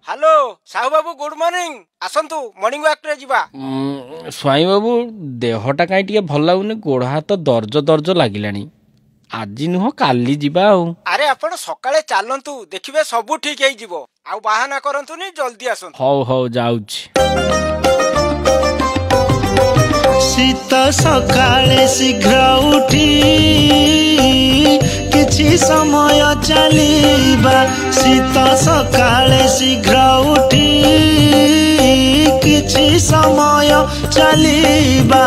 Hello Sahu बाबू good morning आसंतु morning walk रे जीवा। स्वाई बाबू देहटा कहीं टिके भल लगुनि गोड़ हाथ दर्ज दर्ज लागिलानी आज नुह काली जीवा अरे आपण सकाळे चालंतु देखिबे सब ठीक हेई जीवो आउ बाहाना करंतुनी जल्दी आसंतु। हौ हौ जाउछि। शीत सकाळे शीघ्र उठी किछि समय चलिबा शीत सकाळे शीघ्र उठी किछि समय चलिबा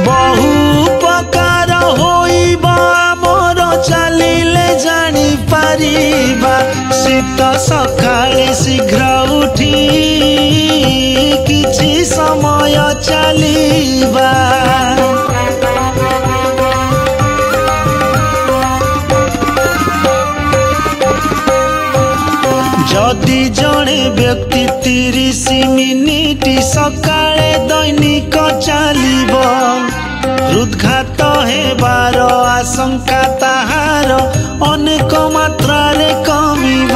बहु उपकार होइबा मोर चलिले जानि पारिबा शीत सकाळे शीघ्र उठी किछि समय चलिबा। जदि जड़े व्यक्ति 30 मिनिट सकाळे दैनिक चलिब हृदघात हेबार आशंका ताहार अनेक मात्रारे कमिब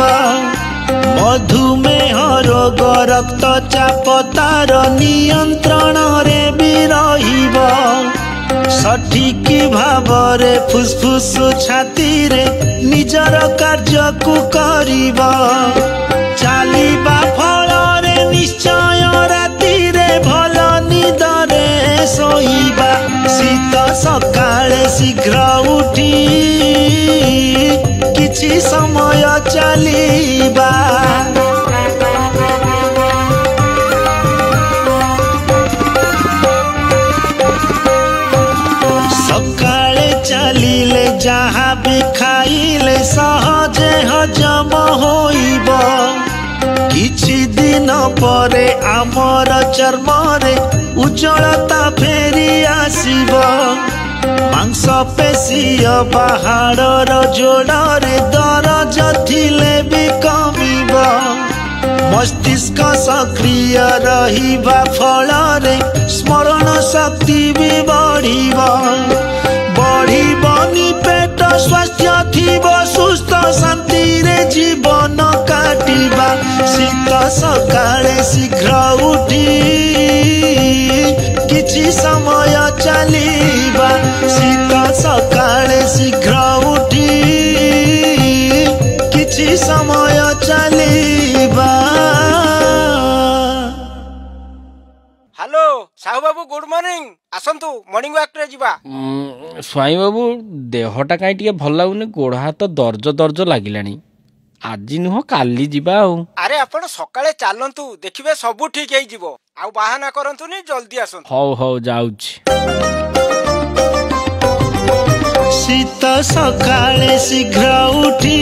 मधुमेह रोग रक्तचाप तार नियंत्रण रे भी रहिब सठिक भावरे फुसफुस छाती रे निजर कार्य को करिब चलिबा फल रे निश्चय राति रे भल निद रे सोइबा शीत सकाळे शीघ्र उठी किछि समय चलिबा। सकाळे चलिले जहाँ भी खाइले सहजे हजम होइब किछि दिन परे आमर चर्म रे उज्जवलता फेरी आसिब मांस पेशीय बाहार जोड़े दरज थिले भी कमिब मस्तिष्क सक्रिय रहिबा फल रे स्मरण शक्ति भी बढ़िबनी पेट स्वास्थ्य थिब सुस्थ शांति रे जीवन काटिबा शीत सकाळे शीघ्र उठी किछि समय चलिबा शीत सकाळे शीघ्र उठी किछि समय चलिबा। हेलो साहू बाबू गुड मॉर्निंग आसंतु मॉर्निंग वॉक रे जीवा। स्वाई बाबू देहटा कहीं टिके भल लगुनि गोड़ हाथ दर्ज दर्ज लागिलानी आज नुह काली जीवा अरे आपण सकाळे चालंतु देखिबे सब ठीक हेई जीवो आउ बाहाना करंतुनी जल्दी आसंतु। हौ हौ जाउछि। शीत सकाळे शीघ्र उठी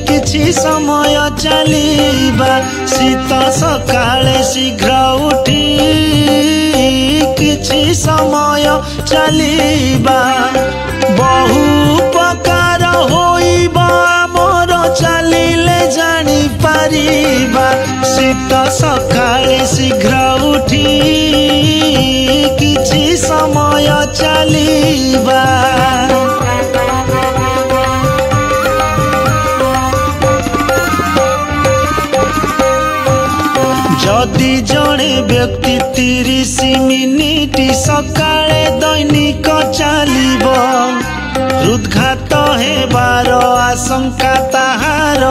किछि समय चलिबा शीत सकाळे शीघ्र उठी किछि समय चलिबा बहु उपकार होइबा मोर चलिले जानि पारिबा शीत सकाळे शीघ्र उठी किछि समय चलिबा। जदि जड़े व्यक्ति 30 मिनिट सकाळे दैनिक चलिब हृदघात हेबार आशंका ताहार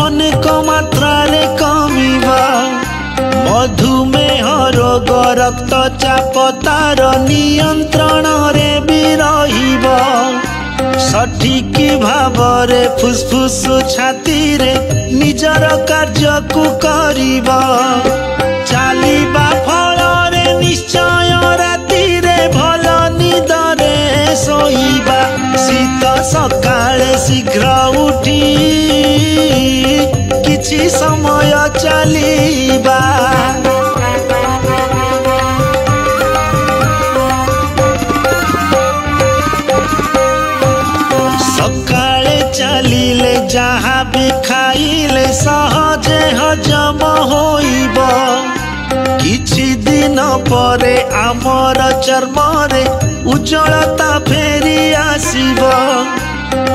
अनेक मात्रारे कमिब मधुमेह रोग रक्तचाप तार नियंत्रण रे भी रहिब सठिक भावरे फुसफुस छाती रे निजर कार्य को करिब चलिबा फल रे निश्चय राति रे भल निद रे सोइबा शीत सकाळे शीघ्र उठी किछि समय चलिबा। सकाळे चलिले जहाँ भी खाइले सहजे हजम होइब किछि दिन परे आमर चर्म रे उज्जवलता फेरी आसिब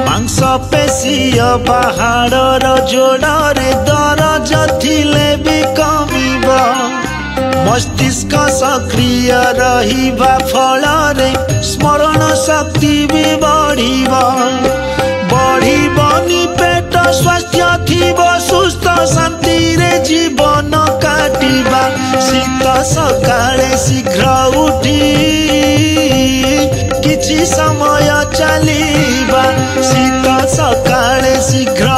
मांस पेशीय बाहार जोड़े रे दरज थिले भी कमिबा मस्तिष्क सक्रिय रहिबा फलरे स्मरण शक्ति भी बढ़िबा बढ़िबनी पेट स्वास्थ्य थिबो सुस्थ शांति रे जीवन काटिबा शीत सकाळे शीघ्र उठी किछि समय चलिबा शीत सकाळे शीघ्र